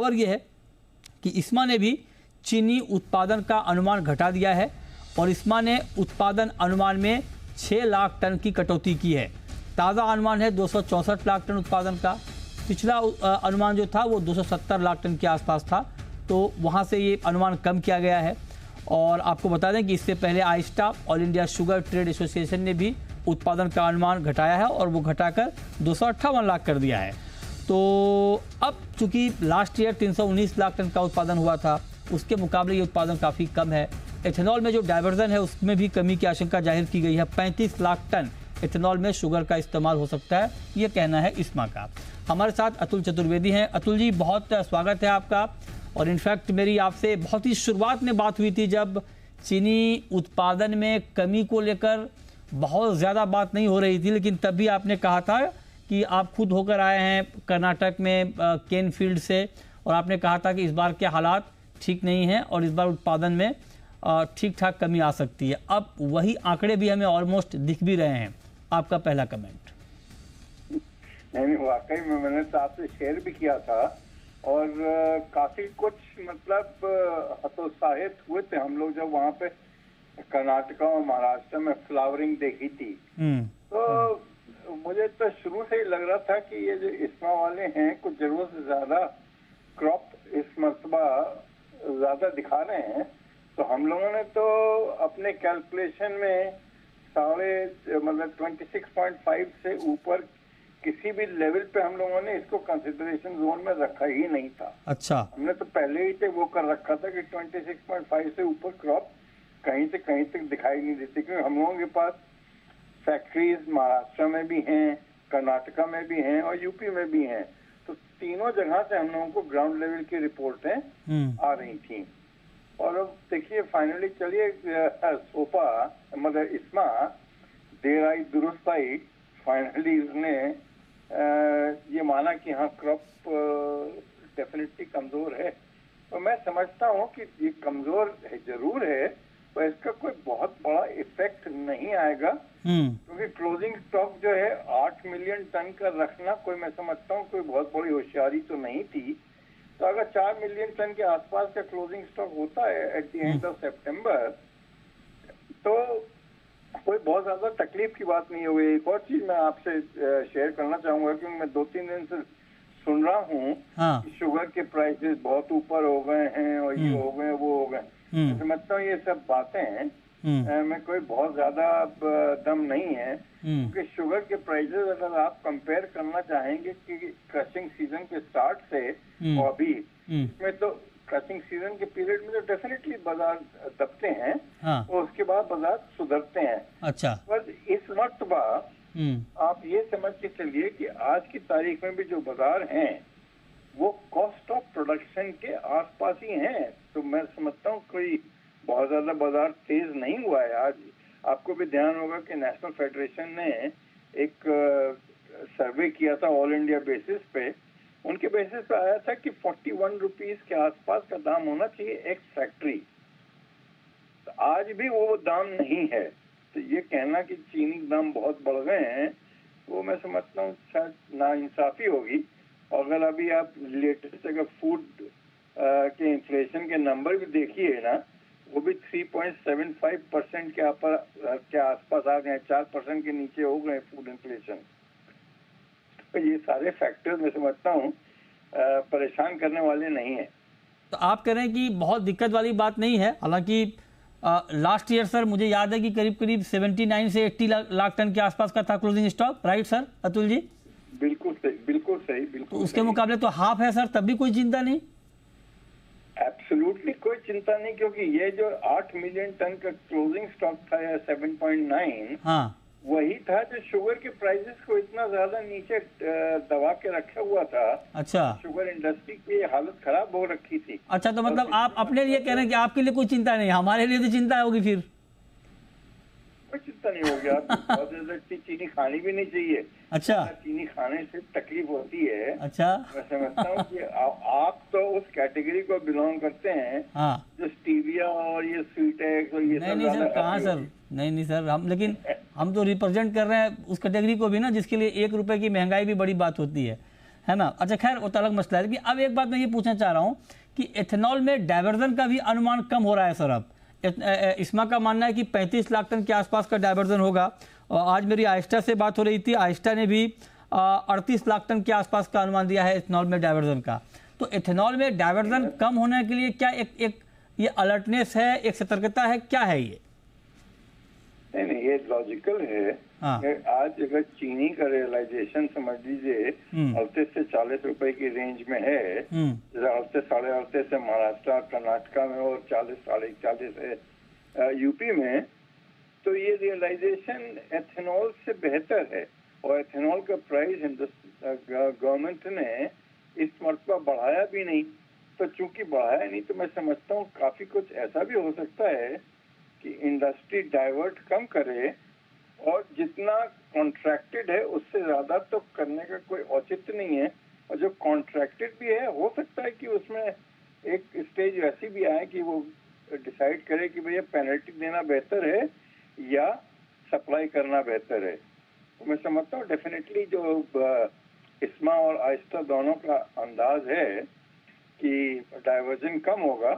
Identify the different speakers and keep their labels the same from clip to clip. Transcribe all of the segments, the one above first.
Speaker 1: खबर यह है कि इस्मा ने भी चीनी उत्पादन का अनुमान घटा दिया है और इस्मा ने उत्पादन अनुमान में 6 लाख टन की कटौती की है। ताज़ा अनुमान है 264 लाख टन उत्पादन का। पिछला अनुमान जो था वो 270 लाख टन के आसपास था, तो वहाँ से ये अनुमान कम किया गया है। और आपको बता दें कि इससे पहले AISTA, all India sugar trade association ने भी उत्पादन का अनुमान घटाया है और वो घटाकर 258 लाख कर दिया है। तो अब चूँकि लास्ट ईयर 319 लाख टन का उत्पादन हुआ था, उसके मुकाबले ये उत्पादन काफ़ी कम है। एथेनॉल में जो डाइवर्जन है उसमें भी कमी की आशंका जाहिर की गई है। 35 लाख टन एथेनॉल में शुगर का इस्तेमाल हो सकता है, ये कहना है इस्मा का। हमारे साथ अतुल चतुर्वेदी हैं। अतुल जी, बहुत स्वागत है आपका। और इनफैक्ट मेरी आपसे बहुत ही शुरुआत में बात हुई थी जब चीनी उत्पादन में कमी को लेकर बहुत ज़्यादा बात नहीं हो रही थी, लेकिन तब भी आपने कहा था कि आप खुद होकर आए हैं कर्नाटक में केन फील्ड से, और आपने कहा था कि इस बार के हालात ठीक नहीं हैं और इस बार उत्पादन में ठीक ठाक कमी आ सकती है। अब वही आंकड़े भी हमें ऑलमोस्ट दिख भी रहे हैं। आपका पहला कमेंट।
Speaker 2: नहीं, वाकई में मैंने तो आपसे शेयर भी किया था और काफी कुछ मतलब हतोत्साहित हुए थे हम लोग जब वहाँ पे कर्नाटका और महाराष्ट्र में फ्लावरिंग देखी थी। तो मुझे तो शुरू से ही लग रहा था कि ये जो इस्मा वाले हैं कुछ जरूरत से ज्यादा क्रॉप इस मरतबा ज्यादा दिखा रहे हैं। तो हम लोगों ने तो अपने कैलकुलेशन में मतलब 26.5 से ऊपर किसी भी लेवल पे हम लोगों ने इसको कंसिडरेशन जोन में रखा ही नहीं था।
Speaker 1: अच्छा,
Speaker 2: हमने तो पहले ही से वो कर रखा था कि 26.5 से ऊपर क्रॉप कहीं से कहीं तक दिखाई नहीं देती, क्योंकि हम लोगों के पास फैक्ट्रीज महाराष्ट्र में भी हैं, कर्नाटका में भी हैं और यूपी में भी हैं। तो तीनों जगह से हम लोगों को ग्राउंड लेवल की रिपोर्टें आ रही थी। और अब देखिए फाइनली चलिए सोपा मतलब इस्मा देर आई दुरुस्त आई, फाइनली उसने ये माना कि हाँ क्रॉप डेफिनेटली कमजोर है। तो मैं समझता हूँ कि ये कमजोर है जरूर है, तो इसका कोई बहुत बड़ा इफेक्ट नहीं आएगा, क्योंकि क्लोजिंग स्टॉक जो है 8 मिलियन टन का रखना कोई मैं समझता हूँ कोई बहुत बड़ी होशियारी तो नहीं थी। तो अगर 4 मिलियन टन के आसपास का क्लोजिंग स्टॉक होता है एट द एंड ऑफ सितंबर, तो कोई बहुत ज्यादा तकलीफ की बात नहीं होगी। एक और चीज मैं आपसे शेयर करना चाहूंगा, क्योंकि मैं 2-3 दिन से सुन रहा हूँ कि शुगर के प्राइसेस बहुत ऊपर हो गए हैं और ये हो गए वो हो गए। मैं समझता हूँ ये सब बातें में कोई बहुत ज्यादा दम नहीं है, क्योंकि शुगर के प्राइसेस अगर आप कंपेयर करना चाहेंगे कि क्रशिंग सीजन के स्टार्ट से और अभी इसमें, तो क्रशिंग सीजन के पीरियड में तो डेफिनेटली बाजार दबते हैं और उसके बाद बाजार सुधरते हैं।
Speaker 1: अच्छा,
Speaker 2: पर इस मर्तबा आप ये समझ के चलिए कि आज की तारीख में भी जो बाजार हैं वो कॉस्ट ऑफ प्रोडक्शन के आसपास ही हैं। तो मैं समझता हूँ कोई बहुत ज्यादा बाजार तेज नहीं हुआ है आज। आपको भी ध्यान होगा कि नेशनल फेडरेशन ने एक सर्वे किया था ऑल इंडिया बेसिस पे। उनके बेसिस पे आया था कि 41 रुपीज के आसपास का दाम होना चाहिए एक्स फैक्ट्री। तो आज भी वो दाम नहीं है। तो ये कहना कि चीनी के दाम बहुत बढ़ गए हैं, वो मैं समझता हूँ शायद नाइंसाफी होगी। और अगर अभी आप लेटेस्ट अगर फूड के इन्फ्लेशन के नंबर भी देखिए ना, वो भी 3.75% के आसपास आ गए, 4% के नीचे हो गए फूड इन्फ्लेशन। तो ये सारे फैक्टर्स मैं समझता हूँ परेशान करने वाले नहीं है।
Speaker 1: तो आप कह रहे हैं कि बहुत दिक्कत वाली बात नहीं है। हालांकि लास्ट ईयर सर मुझे याद है कि करीब 79 से 80 लाख टन के आसपास का था closing stock, right sir Atul ji?
Speaker 2: बिल्कुल सही, बिल्कुल सही, बिल्कुल।
Speaker 1: तो उसके मुकाबले तो हाफ है सर, तब भी कोई चिंता नहीं?
Speaker 2: एब्सोल्युटली कोई चिंता नहीं, क्योंकि ये जो 8 मिलियन टन का क्लोजिंग स्टॉक था या 7.9,
Speaker 1: हाँ,
Speaker 2: वही था जो शुगर के प्राइसेस को इतना ज्यादा नीचे दबा के रखा हुआ था।
Speaker 1: अच्छा,
Speaker 2: शुगर इंडस्ट्री की हालत खराब हो रखी थी।
Speaker 1: अच्छा, तो मतलब आप अपने लिए कह रहे हैं कि आपके लिए कोई चिंता नहीं, हमारे लिए तो चिंता होगी फिर?
Speaker 2: कोई चिंता नहीं होगी। बहुत ज्यादा चीनी खानी भी नहीं चाहिए।
Speaker 1: अच्छा,
Speaker 2: चीनी खाने से तकलीफ होती है।
Speaker 1: अच्छा,
Speaker 2: मैं समझता हूँ कि आप तो उस कैटेगरी को बिलोंग करते हैं,
Speaker 1: हाँ,
Speaker 2: जो स्टीविया और ये स्वीटेक्स और ये
Speaker 1: नहीं सर, कहाँ सर, नहीं सर, लेकिन हम तो रिप्रेजेंट कर रहे हैं उस कैटेगरी को भी ना, जिसके लिए 1 रुपए की महंगाई भी बड़ी बात होती है। है ना। अच्छा खैर वो तो अलग मसला है, लेकिन अब एक बात मैं ये पूछना चाह रहा हूँ कि एथेनॉल में डाइवर्जन का भी अनुमान कम हो रहा है सर। अब इस्मा का मानना है कि 35 लाख टन के आसपास का डाइवर्जन होगा, और आज मेरी आइस्टा से बात हो रही थी, आइस्टा ने भी 38 लाख टन के आसपास का अनुमान दिया है एथेनॉल में डाइवर्जन का। तो एथेनॉल में डाइवर्जन कम होने के लिए क्या एक ये अलर्टनेस है, एक सतर्कता है, क्या है ये?
Speaker 2: नहीं, ये लॉजिकल है।
Speaker 1: हाँ।
Speaker 2: आज अगर चीनी का रियलाइजेशन समझ लीजिए 38 से 40 रुपए की रेंज में है, 38 साढ़े 38 से महाराष्ट्र कर्नाटका में और 40 साढ़े 40 है यूपी में, तो ये रियलाइजेशन एथेनॉल से बेहतर है। और एथेनॉल का प्राइस गवर्नमेंट ने इस मरतबा बढ़ाया भी नहीं, तो चूंकि बढ़ाया नहीं तो मैं समझता हूँ काफी कुछ ऐसा भी हो सकता है कि इंडस्ट्री डाइवर्ट कम करे, और जितना कॉन्ट्रैक्टेड है उससे ज्यादा तो करने का कोई औचित्य नहीं है। और जो कॉन्ट्रैक्टेड भी है हो सकता है कि उसमें एक स्टेज ऐसी भी आए कि वो डिसाइड करे कि भैया पेनल्टी देना बेहतर है या सप्लाई करना बेहतर है। तो मैं समझता हूँ डेफिनेटली जो इस्मा और आइस्टा दोनों का अंदाज है कि डाइवर्जन कम होगा,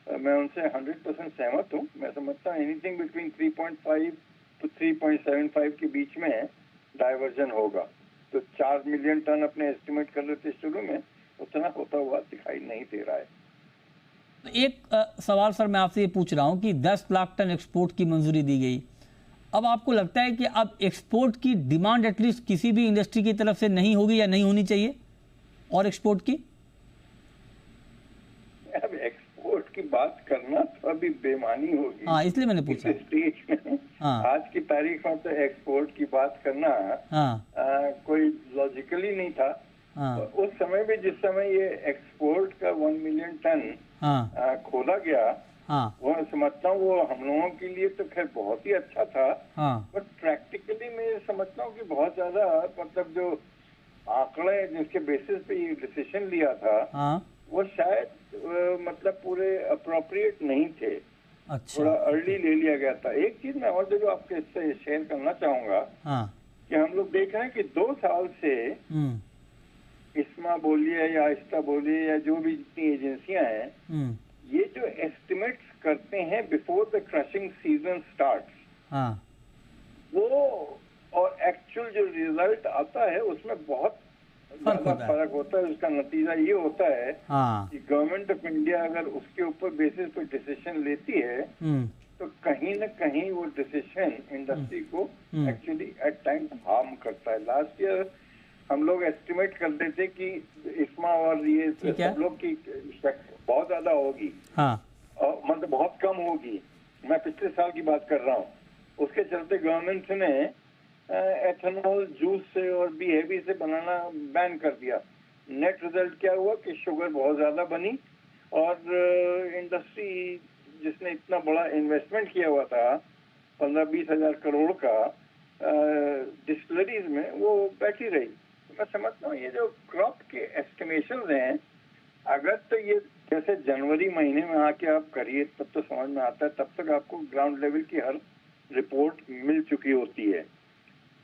Speaker 2: मैं उनसे 100% सहमत हूँ। मैं समझता हूँ एनीथिंग बिटवीन 3.5 to 3.75 के बीच में डाइवर्जन होगा। तो 4 मिलियन टन अपने एस्टिमेट कर रहे थे शुरू में, उतना होता हुआ दिखाई नहीं दे रहा है।
Speaker 1: तो एक सवाल सर मैं आपसे ये पूछ रहा हूँ कि 10 लाख टन एक्सपोर्ट की मंजूरी दी गई, अब आपको लगता है कि अब एक्सपोर्ट की डिमांड एटलीस्ट किसी भी इंडस्ट्री की तरफ से नहीं होगी या नहीं होनी चाहिए, और एक्सपोर्ट की?
Speaker 2: अब एक्सपोर्ट की बात करना तो अभी बेमानी होगी।
Speaker 1: हाँ, इसलिए मैंने पूछा।
Speaker 2: इस स्टेज में आज की तारीख में तो एक्सपोर्ट की बात करना कोई लॉजिकली नहीं था। उस समय भी जिस समय ये एक्सपोर्ट का 1 मिलियन टन खोला गया, वो समझता हूँ वो हम लोगों के लिए तो खैर बहुत ही अच्छा था, बट प्रैक्टिकली मैं समझता हूँ कि बहुत ज्यादा मतलब जो आंकड़े जिसके बेसिस पे ये डिसीजन लिया था वो शायद मतलब पूरे अप्रोप्रिएट नहीं थे। अच्छा। थोड़ा अर्ली ले लिया गया था। एक चीज मैं और जो आपके इससे शेयर करना चाहूंगा कि हम लोग देख रहे हैं कि 2 साल से इस्मा बोलिए या आइस्टा बोलिए या जो भी जितनी एजेंसियां हैं, ये जो एस्टिमेट्स करते हैं before the crushing season starts, वो और एक्चुअल जो रिजल्ट आता है उसमें बहुत फर्क होता है। उसका नतीजा ये होता है कि गवर्नमेंट ऑफ इंडिया अगर उसके ऊपर बेसिस पे डिसीजन लेती है तो कहीं न कहीं वो डिसीजन इंडस्ट्री को एक्चुअली एट टाइम हार्म करता है। लास्ट ईयर हम लोग एस्टिमेट करते थे कि इस्मा और ये सब लोग की बहुत ज्यादा होगी, और मतलब बहुत कम होगी। मैं पिछले साल की बात कर रहा हूँ। उसके चलते गवर्नमेंट ने एथेनॉल जूस से और बी हेवी से बनाना बैन कर दिया। नेट रिजल्ट क्या हुआ कि शुगर बहुत ज्यादा बनी, और इंडस्ट्री जिसने इतना बड़ा इन्वेस्टमेंट किया हुआ था 15-20 हजार करोड़ का डिस्टिलरीज में, वो बैठी रही। मैं समझता हूँ ये जो क्रॉप के एस्टिमेशन हैं, अगर तो ये जैसे जनवरी महीने में आके आप करिए तब तो समझ में आता है, तब तक आपको ग्राउंड लेवल की हर रिपोर्ट मिल चुकी होती है।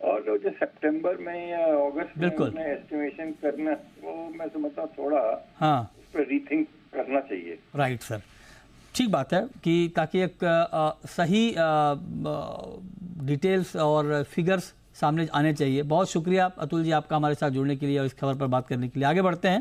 Speaker 2: और जो सितंबर में या अगस्त में अपने एस्टिमेशन करना, वो मैं समझता हूँ थोड़ा उस पर रीथिंक करना चाहिए।
Speaker 1: राइट सर, ठीक बात है कि ताकि एक सही डिटेल्स और फिगर्स सामने आने चाहिए। बहुत शुक्रिया अतुल जी आपका हमारे साथ जुड़ने के लिए और इस खबर पर बात करने के लिए। आगे बढ़ते हैं।